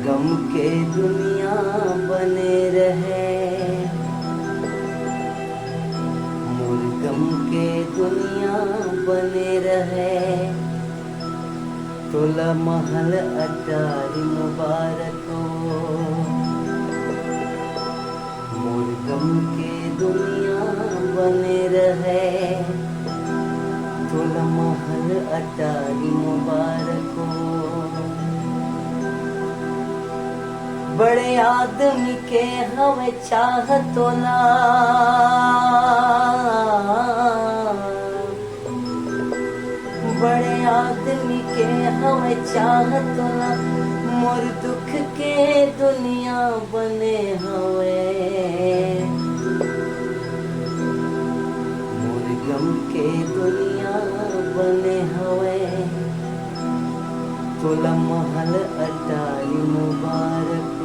गम के दुनिया बने रहे, मोर गम के दुनिया बने रहे। तोला महल अटारी मुबारक हो, मोर गम के दुनिया बने रहे। तोला महल अटारी मुबारक हो। बड़े आदमी के हवे चाह तोला, बड़े आदमी के हवे चाह तोला। मोर दुख के दुनिया बने हवे, मोर गम के दुनिया बने हवे। तोला महल अटारी मुबारक